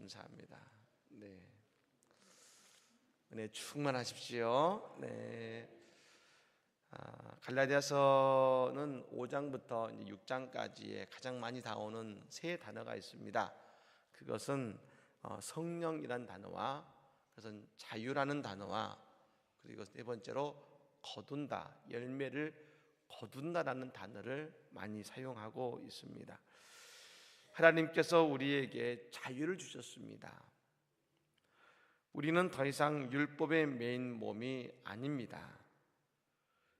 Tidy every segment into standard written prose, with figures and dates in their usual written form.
감사합니다. 네, 은혜 충만하십시오. 네, 갈라디아서는 5장부터 6장까지에 가장 많이 나오는 세 단어가 있습니다. 그것은 성령이란 단어와, 그것은 자유라는 단어와, 그리고 네 번째로 거둔다, 열매를 거둔다라는 단어를 많이 사용하고 있습니다. 하나님께서 우리에게 자유를 주셨습니다. 우리는 더 이상 율법의 매인 몸이 아닙니다.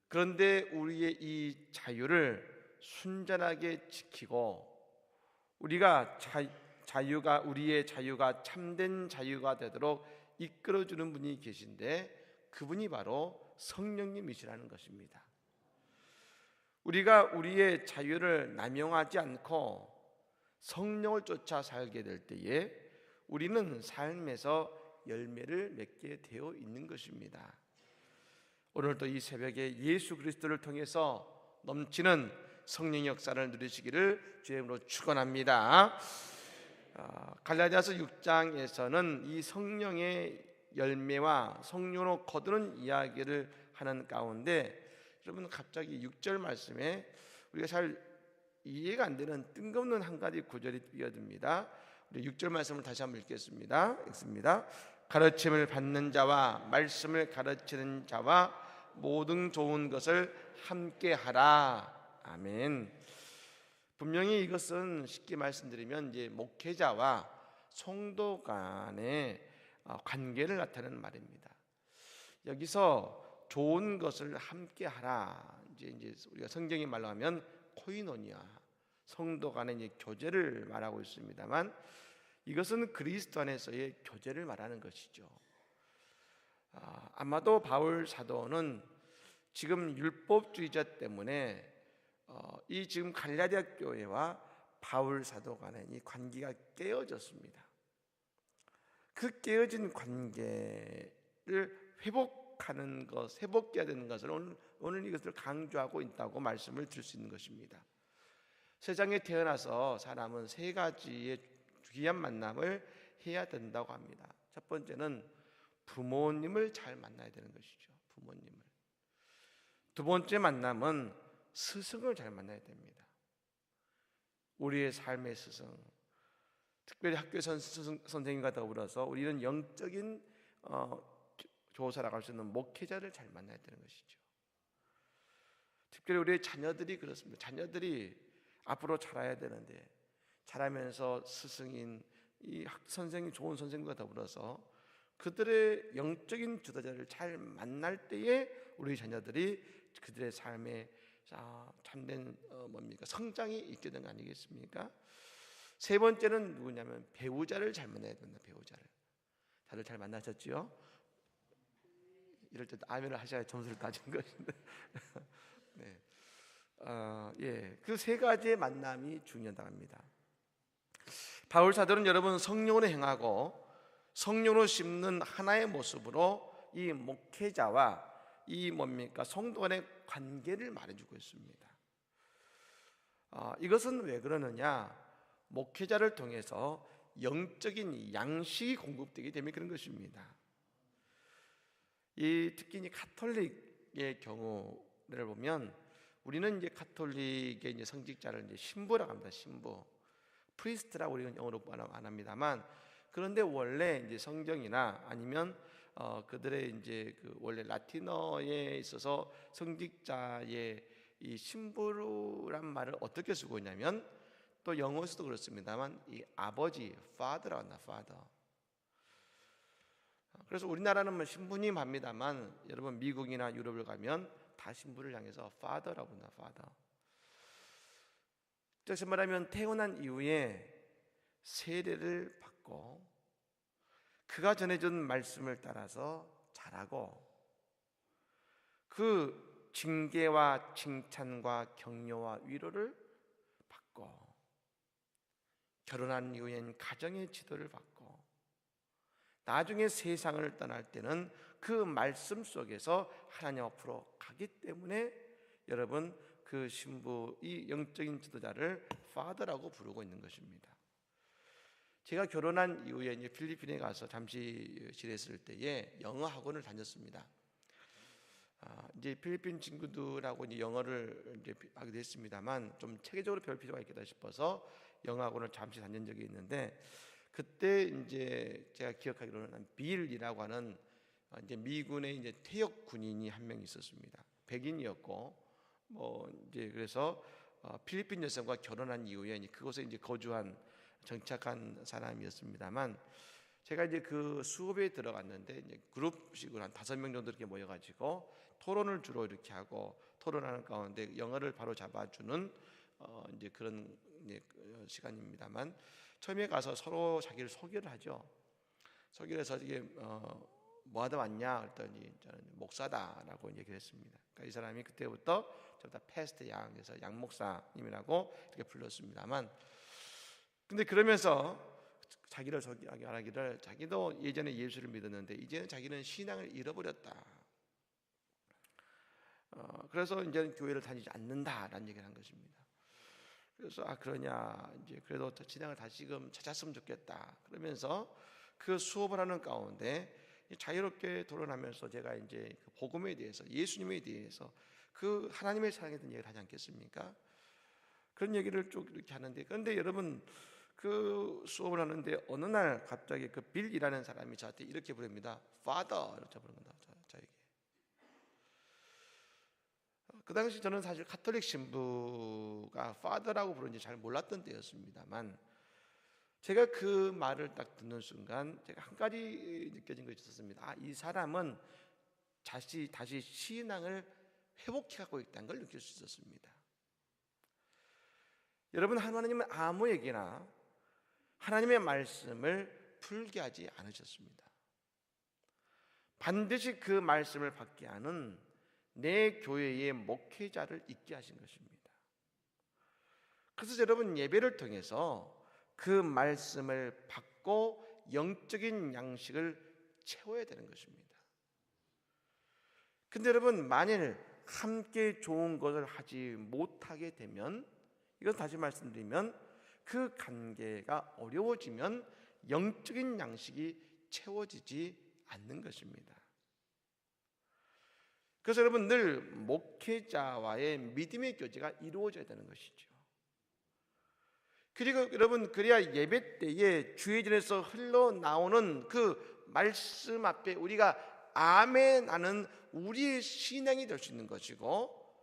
그런데 우리의 이 자유를 순전하게 지키고 우리가 우리의 자유가 참된 자유가 되도록 이끌어주는 분이 계신데, 그분이 바로 성령님이시라는 것입니다. 우리가 우리의 자유를 남용하지 않고 성령을 쫓아 살게 될 때에 우리는 삶에서 열매를 맺게 되어 있는 것입니다. 오늘도 이 새벽에 예수 그리스도를 통해서 넘치는 성령의 역사를 누리시기를 주의 이름으로 축원합니다. 갈라디아서 6장에서는 이 성령의 열매와 성령으로 거두는 이야기를 하는 가운데, 여러분 갑자기 6절 말씀에 우리가 잘 이해가 안 되는 뜬금없는 한 가지 구절이 뛰어듭니다. 우리 6절 말씀을 다시 한번 읽겠습니다. 가르침을 받는 자와 말씀을 가르치는 자와 모든 좋은 것을 함께 하라. 아멘. 분명히 이것은 쉽게 말씀드리면 이제 목회자와 성도 간의 관계를 나타내는 말입니다. 여기서 좋은 것을 함께 하라. 이제 우리가 성경의 말로 하면 코이노니아, 성도 간의 이제 교제를 말하고 있습니다만, 이것은 그리스도 안에서의 교제를 말하는 것이죠. 아마도 바울 사도는 지금 율법주의자 때문에 이 지금 갈라디아 교회와 바울 사도 간의 이 관계가 깨어졌습니다. 그 깨어진 관계를 회복하는 것, 회복해야 되는 것을 오늘 이것을 강조하고 있다고 말씀을 드릴 수 있는 것입니다. 세상에 태어나서 사람은 세 가지의 귀한 만남을 해야 된다고 합니다. 첫 번째는 부모님을 잘 만나야 되는 것이죠. 부모님을. 두 번째 만남은 스승을 잘 만나야 됩니다. 우리의 삶의 스승, 특별히 학교 선생님과 더불어서 우리는 영적인 교사라고 할 수 있는 목회자를 잘 만나야 되는 것이죠. 특별히 우리의 자녀들이 그렇습니다. 자녀들이 앞으로 자라야 되는데, 자라면서 스승인 이 선생님, 좋은 선생님과 더불어서 그들의 영적인 지도자를 잘 만날 때에 우리 자녀들이 그들의 삶에 참된 성장이 있게 되는 거 아니겠습니까? 세 번째는 누구냐면 배우자를 잘 만나야 된다. 배우자를. 다들 잘 만나셨지요? 이럴 때 아멘을 하셔야 점수를 따지는 것인데. 네. 그 세 가지의 만남이 중요하다고 합니다. 바울 사도는 여러분 성령으로 행하고 성령으로 심는 하나의 모습으로 이 목회자와 이 성도 간의 관계를 말해주고 있습니다. 이것은 왜 그러느냐? 목회자를 통해서 영적인 양식이 공급되기 때문에 그런 것입니다. 특히 이 가톨릭의 경우를 보면, 우리는 이제 가톨릭의 이제 성직자를 이제 신부라고 합니다. 신부, 프리스트라고 우리는 영어로 안 합니다만, 그런데 원래 이제 성경이나 아니면 그들의 이제 원래 라틴어에 있어서 성직자의 이 신부란 말을 어떻게 쓰고 있냐면, 또 영어에서도 그렇습니다만 이 아버지, father라고 한다. father. 그래서 우리나라는 뭐 신부님 합니다만, 여러분 미국이나 유럽을 가면 다 신부를 향해서 father라고 한다. father. 다시 말하면 태어난 이후에 세례를 받고 그가 전해준 말씀을 따라서 자라고, 그 징계와 칭찬과 격려와 위로를 받고, 결혼한 이후엔 가정의 지도를 받고, 나중에 세상을 떠날 때는 그 말씀 속에서 하나님 앞으로 가기 때문에 여러분 그 신부, 이 영적인 지도자를 Father라고 부르고 있는 것입니다. 제가 결혼한 이후에 이제 필리핀에 가서 잠시 지냈을 때에 영어 학원을 다녔습니다. 이제 필리핀 친구들하고 이제 영어를 이제 하게 됐습니다만 좀 체계적으로 배울 필요가 있겠다 싶어서 영어 학원을 잠시 다닌 적이 있는데, 그때 이제 제가 기억하기로는 빌이라고 하는 이제 미군의 이제 퇴역 군인이 한 명 있었습니다. 백인이었고 뭐 이제 그래서 필리핀 여성과 결혼한 이후에 이제 그곳에 이제 거주한 정착한 사람이었습니다만, 제가 이제 그 수업에 들어갔는데 이제 그룹식으로 한 5명 정도 이렇게 모여가지고 토론을 주로 이렇게 하고, 토론하는 가운데 영어를 바로 잡아주는 이제 그런 이제 시간입니다만, 처음에 가서 서로 자기를 소개를 하죠. 소개를 해서 이게 뭐 하다 왔냐 그랬더니 저는 목사다라고 얘기를 했습니다. 그러니까 이 사람이 그때부터 저보다 패스트 양에서 양 목사님이라고 이렇게 불렀습니다만, 근데 그러면서 자기를 소개하기 말하기를 자기도 예전에 예수를 믿었는데 이제는 자기는 신앙을 잃어버렸다. 그래서 이제는 교회를 다니지 않는다라는 얘기를 한 것입니다. 그래서 그러냐, 이제 그래도 신앙을 다시금 찾았으면 좋겠다. 그러면서 그 수업을 하는 가운데 자유롭게 토론하면서 제가 이제 그 복음에 대해서, 예수님에 대해서, 그 하나님의 사랑에 대한 얘기를 하지 않겠습니까? 그런 얘기를 쭉 이렇게 하는데, 그런데 여러분 그 수업을 하는데 어느 날 갑자기 그 빌이라는 사람이 저한테 이렇게 부릅니다. Father 이렇게 부릅니다. 저에게. 그 당시 저는 사실 카톨릭 신부가 Father라고 부르는지 잘 몰랐던 때였습니다만, 제가 그 말을 딱 듣는 순간 제가 한 가지 느껴진 것이 있었습니다. 이 사람은 다시 신앙을 회복해가고 있다는 걸 느낄 수 있었습니다. 여러분, 하나님은 아무에게나 하나님의 말씀을 풀게 하지 않으셨습니다. 반드시 그 말씀을 받게 하는 내 교회의 목회자를 있게 하신 것입니다. 그래서 여러분, 예배를 통해서 그 말씀을 받고 영적인 양식을 채워야 되는 것입니다. 근데 여러분, 만일 함께 좋은 것을 하지 못하게 되면, 이건 다시 말씀드리면 그 관계가 어려워지면 영적인 양식이 채워지지 않는 것입니다. 그래서 여러분, 늘 목회자와의 믿음의 교제가 이루어져야 되는 것이죠. 그리고 여러분, 그래야 예배 때에 주의전에서 흘러나오는 그 말씀 앞에 우리가 아멘 하는 우리의 신앙이 될 수 있는 것이고,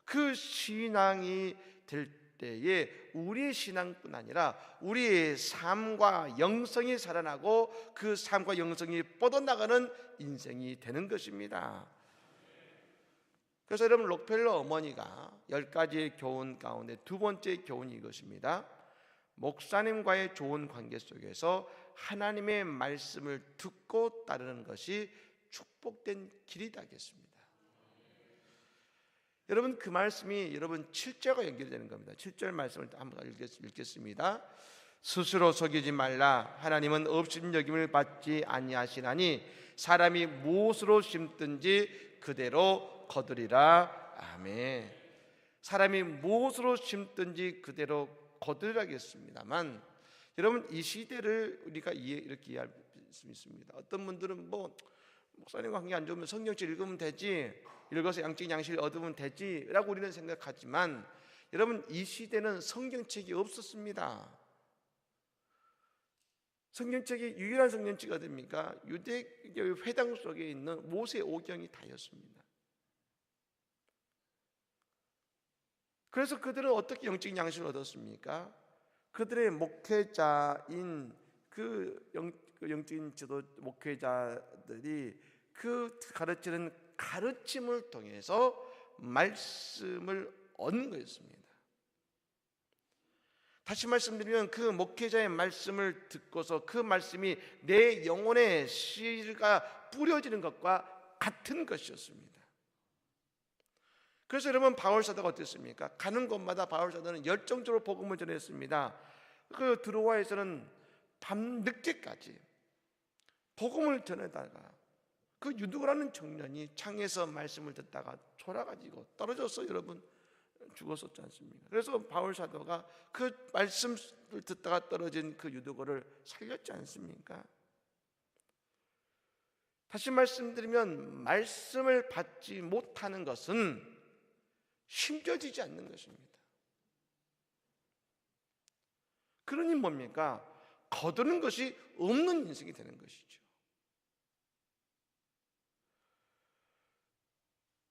그 신앙이 될 때에 우리의 신앙뿐 아니라 우리의 삶과 영성이 살아나고 그 삶과 영성이 뻗어나가는 인생이 되는 것입니다. 그래서 여러분, 록펠러 어머니가 10가지의 교훈 가운데 두 번째 교훈이 이것입니다. 목사님과의 좋은 관계 속에서 하나님의 말씀을 듣고 따르는 것이 축복된 길이다 하겠습니다. 여러분, 그 말씀이 여러분 7절과 연결되는 겁니다. 7절 말씀을 한번 읽겠습니다. 스스로 속이지 말라. 하나님은 업신여김을 받지 아니하시나니 사람이 무엇으로 심든지 그대로 거두리라. 아멘. 사람이 무엇으로 심든지 그대로 거두리라겠습니다만, 여러분, 이 시대를 우리가 이렇게 이해할 수 있습니다. 어떤 분들은 목사님과 관계 안 좋으면 성경책 읽으면 되지, 읽어서 양적인 양식을 얻으면 되지 라고 우리는 생각하지만, 여러분, 이 시대는 성경책이 없었습니다. 성경책이 유일한 성경책이 어딥니까? 유대교의 회당 속에 있는 모세 오경이 다였습니다. 그래서 그들은 어떻게 영적인 양식을 얻었습니까? 그들의 목회자인 그 영적인 지도 목회자들이 그 가르치는 가르침을 통해서 말씀을 얻는 것이었습니다. 다시 말씀드리면 그 목회자의 말씀을 듣고서 그 말씀이 내 영혼의 씨가 뿌려지는 것과 같은 것이었습니다. 그래서 여러분, 바울사도가 어땠습니까? 가는 곳마다 바울사도는 열정적으로 복음을 전했습니다. 그 드로아에서는 밤늦게까지 복음을 전하다가 그 유두라는 청년이 창에서 말씀을 듣다가 졸아가지고 떨어져서 여러분 죽었었지 않습니까? 그래서 바울 사도가 그 말씀을 듣다가 떨어진 그 유두고를 살렸지 않습니까? 다시 말씀드리면 말씀을 받지 못하는 것은 힘겨지지 않는 것입니다. 그러니 뭡니까? 거두는 것이 없는 인생이 되는 것이죠.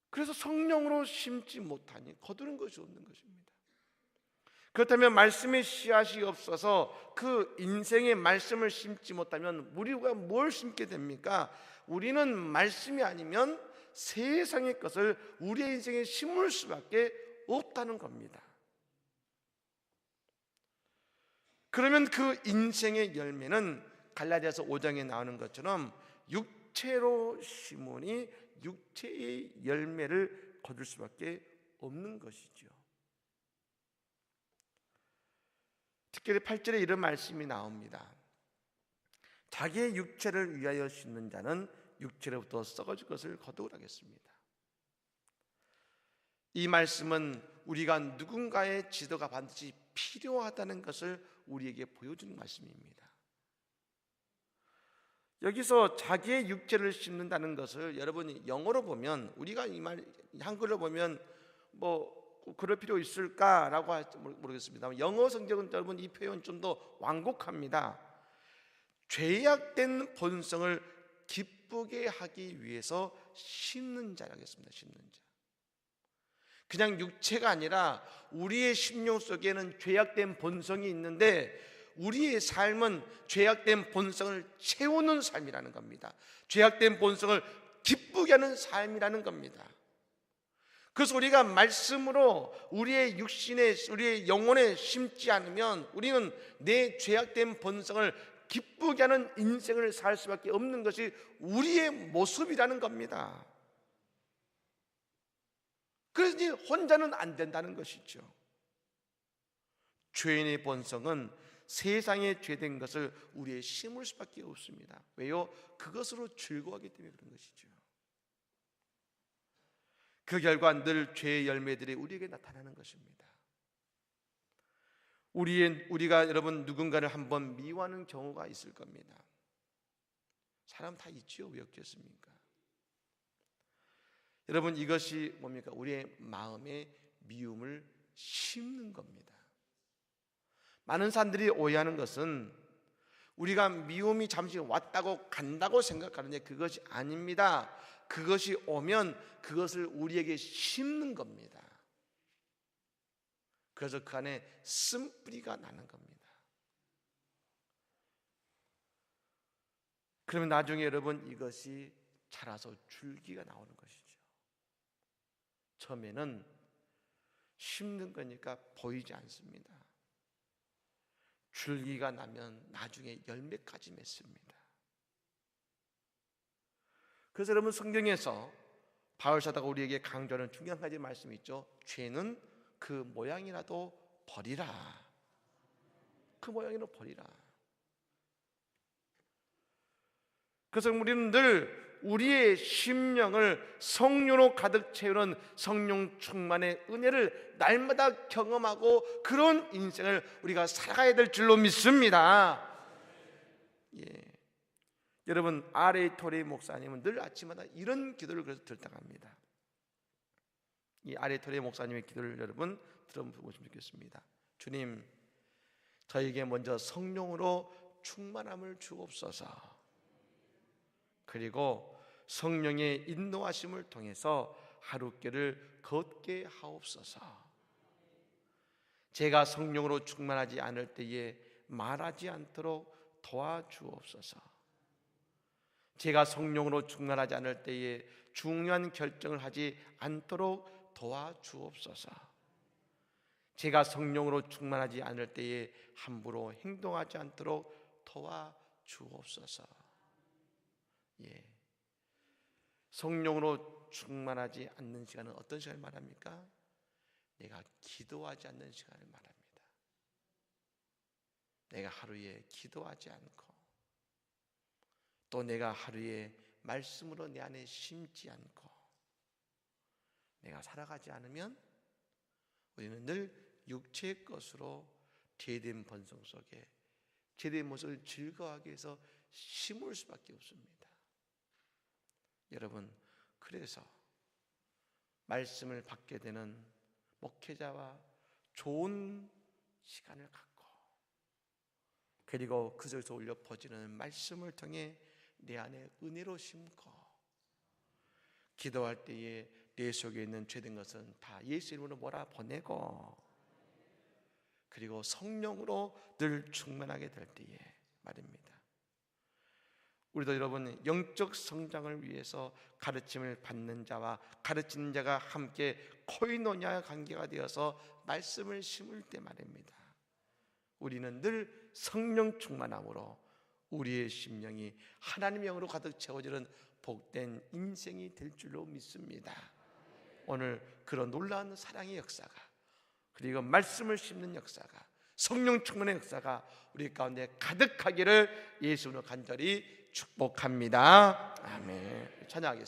그래서 성령으로 심지 못하니 거두는 것이 없는 것입니다. 그렇다면 말씀의 씨앗이 없어서 그 인생의 말씀을 심지 못하면 우리가 뭘 심게 됩니까? 우리는 말씀이 아니면 세상의 것을 우리의 인생에 심을 수밖에 없다는 겁니다. 그러면 그 인생의 열매는 갈라디아서 5장에 나오는 것처럼 육체로 심으니 육체의 열매를 거둘 수밖에 없는 것이죠. 특별히 8절에 이런 말씀이 나옵니다. 자기의 육체를 위하여 심는 자는 육체로부터 썩어질 것을 거두라겠습니다. 이 말씀은 우리가 누군가의 지도가 반드시 필요하다는 것을 우리에게 보여주는 말씀입니다. 여기서 자기의 육체를 심는다는 것을 여러분이 영어로 보면, 우리가 이 말 한글로 보면 그럴 필요 있을까라고 할지 모르겠습니다. 영어 성경은 여러분 이 표현 좀 더 완곡합니다. 죄악된 본성을 기쁘게 하기 위해서 심는 자라겠습니다. 심는 자. 그냥 육체가 아니라 우리의 심령 속에는 죄악된 본성이 있는데 우리의 삶은 죄악된 본성을 채우는 삶이라는 겁니다. 죄악된 본성을 기쁘게 하는 삶이라는 겁니다. 그래서 우리가 말씀으로 우리의 육신에, 우리의 영혼에 심지 않으면 우리는 내 죄악된 본성을 기쁘게 하는 인생을 살 수밖에 없는 것이 우리의 모습이라는 겁니다. 그러니 혼자는 안 된다는 것이죠. 죄인의 본성은 세상에 죄된 것을 우리의 심을 수밖에 없습니다. 왜요? 그것으로 즐거워하기 때문에 그런 것이죠. 그 결과 늘 죄의 열매들이 우리에게 나타나는 것입니다. 우리가 여러분 누군가를 한번 미워하는 경우가 있을 겁니다. 사람 다 있지요. 왜 없겠습니까? 여러분 이것이 뭡니까? 우리의 마음에 미움을 심는 겁니다. 많은 사람들이 오해하는 것은 우리가 미움이 잠시 왔다고 간다고 생각하는데 그것이 아닙니다. 그것이 오면 그것을 우리에게 심는 겁니다. 그래서 그 안에 쓴뿌리가 나는 겁니다. 그러면 나중에 여러분 이것이 자라서 줄기가 나오는 것이죠. 처음에는 심는 거니까 보이지 않습니다. 줄기가 나면 나중에 열매까지 맺습니다. 그래서 여러분 성경에서 바울 사도가 우리에게 강조하는 중요한 가지 말씀이 있죠. 죄는 그 모양이라도 버리라. 그 모양이라도 버리라. 그래서 우리는 늘 우리의 심령을 성령으로 가득 채우는 성령 충만의 은혜를 날마다 경험하고 그런 인생을 우리가 살아가야 될 줄로 믿습니다. 여러분 R.A. 토레이 목사님은 늘 아침마다 이런 기도를 그래서 들다가 합니다. 이 R.A. 토레이 목사님의 기도를 여러분 들어보시면 좋겠습니다. 주님, 저에게 먼저 성령으로 충만함을 주옵소서. 그리고 성령의 인도하심을 통해서 하루길을 걷게 하옵소서. 제가 성령으로 충만하지 않을 때에 말하지 않도록 도와주옵소서. 제가 성령으로 충만하지 않을 때에 중요한 결정을 하지 않도록 도와주옵소서. 제가 성령으로 충만하지 않을 때에 함부로 행동하지 않도록 도와주옵소서. 성령으로 충만하지 않는 시간은 어떤 시간을 말합니까? 내가 기도하지 않는 시간을 말합니다. 내가 하루에 기도하지 않고 또 내가 하루에 말씀으로 내 안에 심지 않고 내가 살아가지 않으면 우리는 늘 육체의 것으로 죄된 본성 속에 죄된 모습을 즐거워하기 위해서 심을 수밖에 없습니다. 여러분, 그래서 말씀을 받게 되는 목회자와 좋은 시간을 갖고, 그리고 그 속에서 울려 퍼지는 말씀을 통해 내 안에 은혜로 심고, 기도할 때에 내 속에 있는 죄된 것은 다 예수 이름으로 몰아보내고, 그리고 성령으로 늘 충만하게 될 때에 말입니다. 우리도 여러분, 영적 성장을 위해서 가르침을 받는 자와 가르치는 자가 함께 코이노냐 관계가 되어서 말씀을 심을 때 말입니다, 우리는 늘 성령 충만함으로 우리의 심령이 하나님의 영으로 가득 채워지는 복된 인생이 될 줄로 믿습니다. 오늘 그런 놀라운 사랑의 역사가, 그리고 말씀을 심는 역사가, 성령 충만의 역사가 우리 가운데 가득하기를 예수로 간절히 축복합니다. 아멘. 찬양하겠습니다.